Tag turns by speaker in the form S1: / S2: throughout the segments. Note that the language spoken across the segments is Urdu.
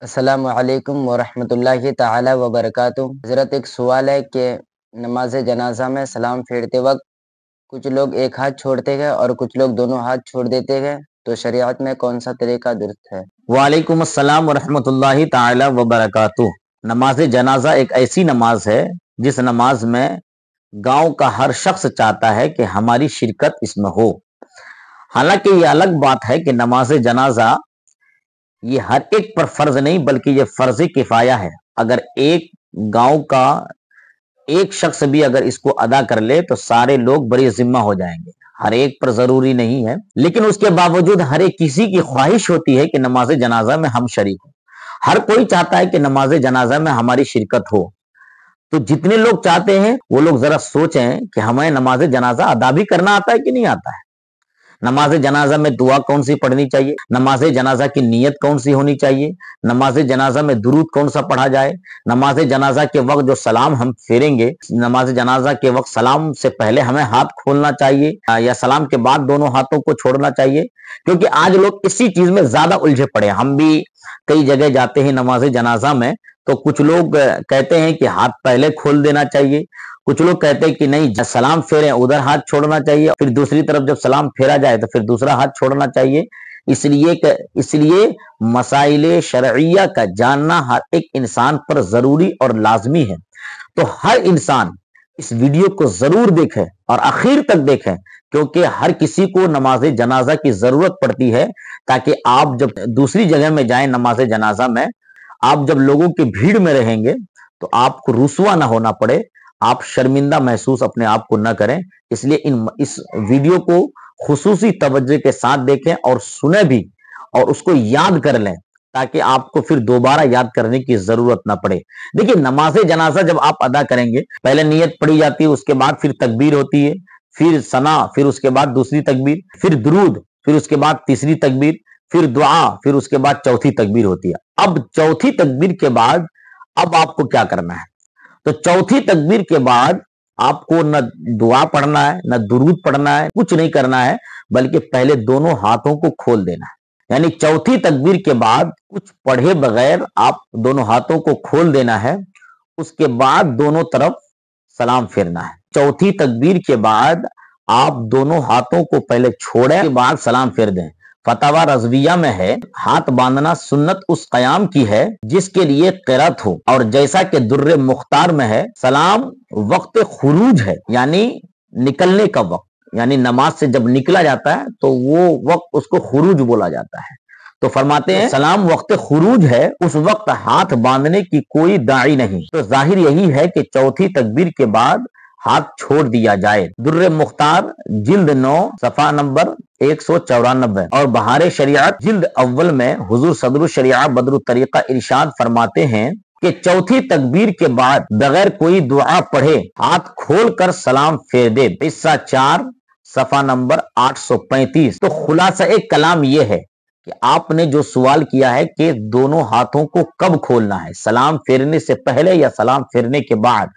S1: السلام علیکم ورحمۃ اللہ تعالی وبرکاتہ۔ حضرت ایک سوال ہے کہ نماز جنازہ میں سلام پھیرتے وقت کچھ لوگ ایک ہاتھ چھوڑتے ہیں اور کچھ لوگ دونوں ہاتھ چھوڑ دیتے ہیں، تو شریعت میں کون سا طریقہ درست ہے؟
S2: وعلیکم السلام ورحمۃ اللہ تعالی وبرکاتہ۔ نماز جنازہ ایک ایسی نماز ہے جس نماز میں گاؤں کا ہر شخص چاہتا ہے کہ ہماری شرکت اس میں ہو۔ حالانکہ یہ الگ بات ہے کہ نماز جنازہ یہ ہر ایک پر فرض نہیں بلکہ یہ فرض کفایہ ہے۔ اگر ایک گاؤں کا ایک شخص بھی اگر اس کو ادا کر لے تو سارے لوگ بڑی ذمہ ہو جائیں گے۔ ہر ایک پر ضروری نہیں ہے، لیکن اس کے باوجود ہر ایک کسی کی خواہش ہوتی ہے کہ نماز جنازہ میں ہم شریک ہوں۔ ہر کوئی چاہتا ہے کہ نماز جنازہ میں ہماری شرکت ہو۔ تو جتنے لوگ چاہتے ہیں وہ لوگ ذرا سوچیں کہ ہمیں نماز جنازہ ادا بھی کرنا آتا ہے کہ نہیں آتا ہے۔ نماز جنازہ میں دعا کون سی پڑھنی چاہیے، نماز جنازہ کی نیت کون سی ہونی چاہیے، نماز جنازہ میں درود کون سا پڑھا جائے، نماز جنازہ کے وقت جو سلام ہم پھیریں گے، نماز جنازہ کے وقت سلام سے پہلے ہمیں ہاتھ کھولنا چاہیے یا سلام کے بعد دونوں ہاتھوں کو چھوڑنا چاہیے، کیونکہ آج لوگ اسی چیز میں زیادہ الجھے پڑے ہیں۔ ہم بھی کئی جگہ جاتے ہیں نماز جنازہ میں تو کچھ لوگ کہتے ہیں کہ ہاتھ پہلے کھول دینا چاہیے، کچھ لوگ کہتے ہیں کہ نہیں جب سلام پھیریں ادھر ہاتھ چھوڑنا چاہیے، پھر دوسری طرف جب سلام پھیرا جائے تو پھر دوسرا ہاتھ چھوڑنا چاہیے۔ اس لیے مسائل شرعیہ کا جاننا ہر ایک انسان پر ضروری اور لازمی ہے۔ تو ہر انسان اس ویڈیو کو ضرور دیکھیں اور آخر تک دیکھیں، کیونکہ ہر کسی کو نماز جنازہ کی ضرورت پڑتی ہے، تاکہ آپ جب دوسری جگہ میں جائیں نماز جنازہ میں، آپ جب لوگوں کی بھیڑ میں رہیں گے تو آپ کو رسوا نہ ہونا پڑے، آپ شرمندہ محسوس اپنے آپ کو نہ کریں۔ اس لیے اس ویڈیو کو خصوصی توجہ کے ساتھ دیکھیں اور سنیں بھی اور اس کو یاد کر لیں، تاکہ آپ کو پھر دوبارہ یاد کرنے کی ضرورت نہ پڑے۔ دیکھیں نماز جنازہ جب آپ ادا کریں گے، پہلے نیت پڑھی جاتی ہے، اس کے بعد پھر تکبیر ہوتی ہے، پھر ثنا، پھر اس کے بعد دوسری تکبیر، پھر درود، پھر اس کے بعد تیسری تکبیر، پھر دعا، پھر اس کے بعد چوتھی تکبیر ہوتی ہے۔ اب چوتھی تکبیر کے بعد اب آپ کو کیا کرنا ہے؟ تو چوتھی تکبیر کے بعد آپ کو نہ دعا پڑھنا ہے نہ درود پڑھنا ہے، کچھ نہیں کرنا ہے، بلکہ پہلے دونوں ہاتھوں کو کھول دینا ہے۔ یعنی چوتھی تکبیر کے بعد کچھ پڑھے بغیر آپ دونوں ہاتھوں کو کھول دینا ہے، اس کے بعد دونوں طرف سلام پھیرنا ہے۔ چوتھی تکبیر کے بعد آپ دونوں ہاتھوں کو پہلے چھوڑیں، کے بعد سلام پھیر دیں۔ فتاوی رضویہ میں ہے ہاتھ باندھنا سنت اس قیام کی ہے جس کے لیے قرات ہو، اور جیسا کہ در مختار میں ہے سلام وقت خروج ہے، یعنی نکلنے کا وقت، یعنی نماز سے جب نکلا جاتا ہے تو وہ وقت اس کو خروج بولا جاتا ہے۔ تو فرماتے ہیں سلام وقت خروج ہے، اس وقت ہاتھ باندھنے کی کوئی داعی نہیں۔ تو ظاہر یہی ہے کہ چوتھی تکبیر کے بعد ہاتھ چھوڑ دیا جائے۔ در مختار جلد 9 صفحہ نمبر 194 اور بہار شریعت جلد اول میں حضور صدر الشریعہ بدر الطریقہ ارشاد فرماتے ہیں کہ چوتھی تکبیر کے بعد بغیر کوئی دعا پڑھے ہاتھ کھول کر سلام پھیر دے۔ حصہ 4 صفحہ نمبر 835۔ تو خلاصہ ایک کلام یہ ہے کہ آپ نے جو سوال کیا ہے کہ دونوں ہاتھوں کو کب کھولنا ہے، سلام پھیرنے سے پہلے یا سلام پھیرنے کے بعد،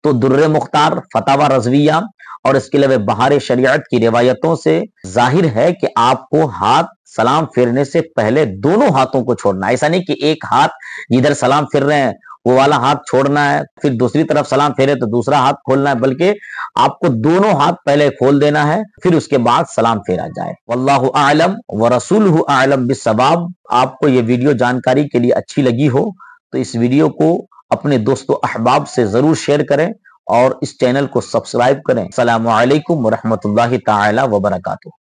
S2: تو در مختار، فتاوی رضویہ اور اس کے علاوہ بہار شریعت کی روایتوں سے ظاہر ہے کہ آپ کو ہاتھ سلام پھیرنے سے پہلے دونوں ہاتھوں کو چھوڑنا ہے۔ ایسا نہیں کہ ایک ہاتھ جدھر سلام پھیر رہے ہیں وہ والا ہاتھ چھوڑنا ہے، پھر دوسری طرف سلام پھیرے تو دوسرا ہاتھ کھولنا ہے، بلکہ آپ کو دونوں ہاتھ پہلے کھول دینا ہے، پھر اس کے بعد سلام پھیرا جائے۔ واللہ اعلم ورسولہ اعلم بالصواب۔ آپ کو یہ ویڈیو جانکاری کے لیے اچھی لگی ہو تو اس ویڈیو کو اپنے دوست و احباب سے ضرور شیئر کریں اور اس چینل کو سبسکرائب کریں۔ السلام علیکم ورحمۃ اللہ تعالی وبرکاتہ۔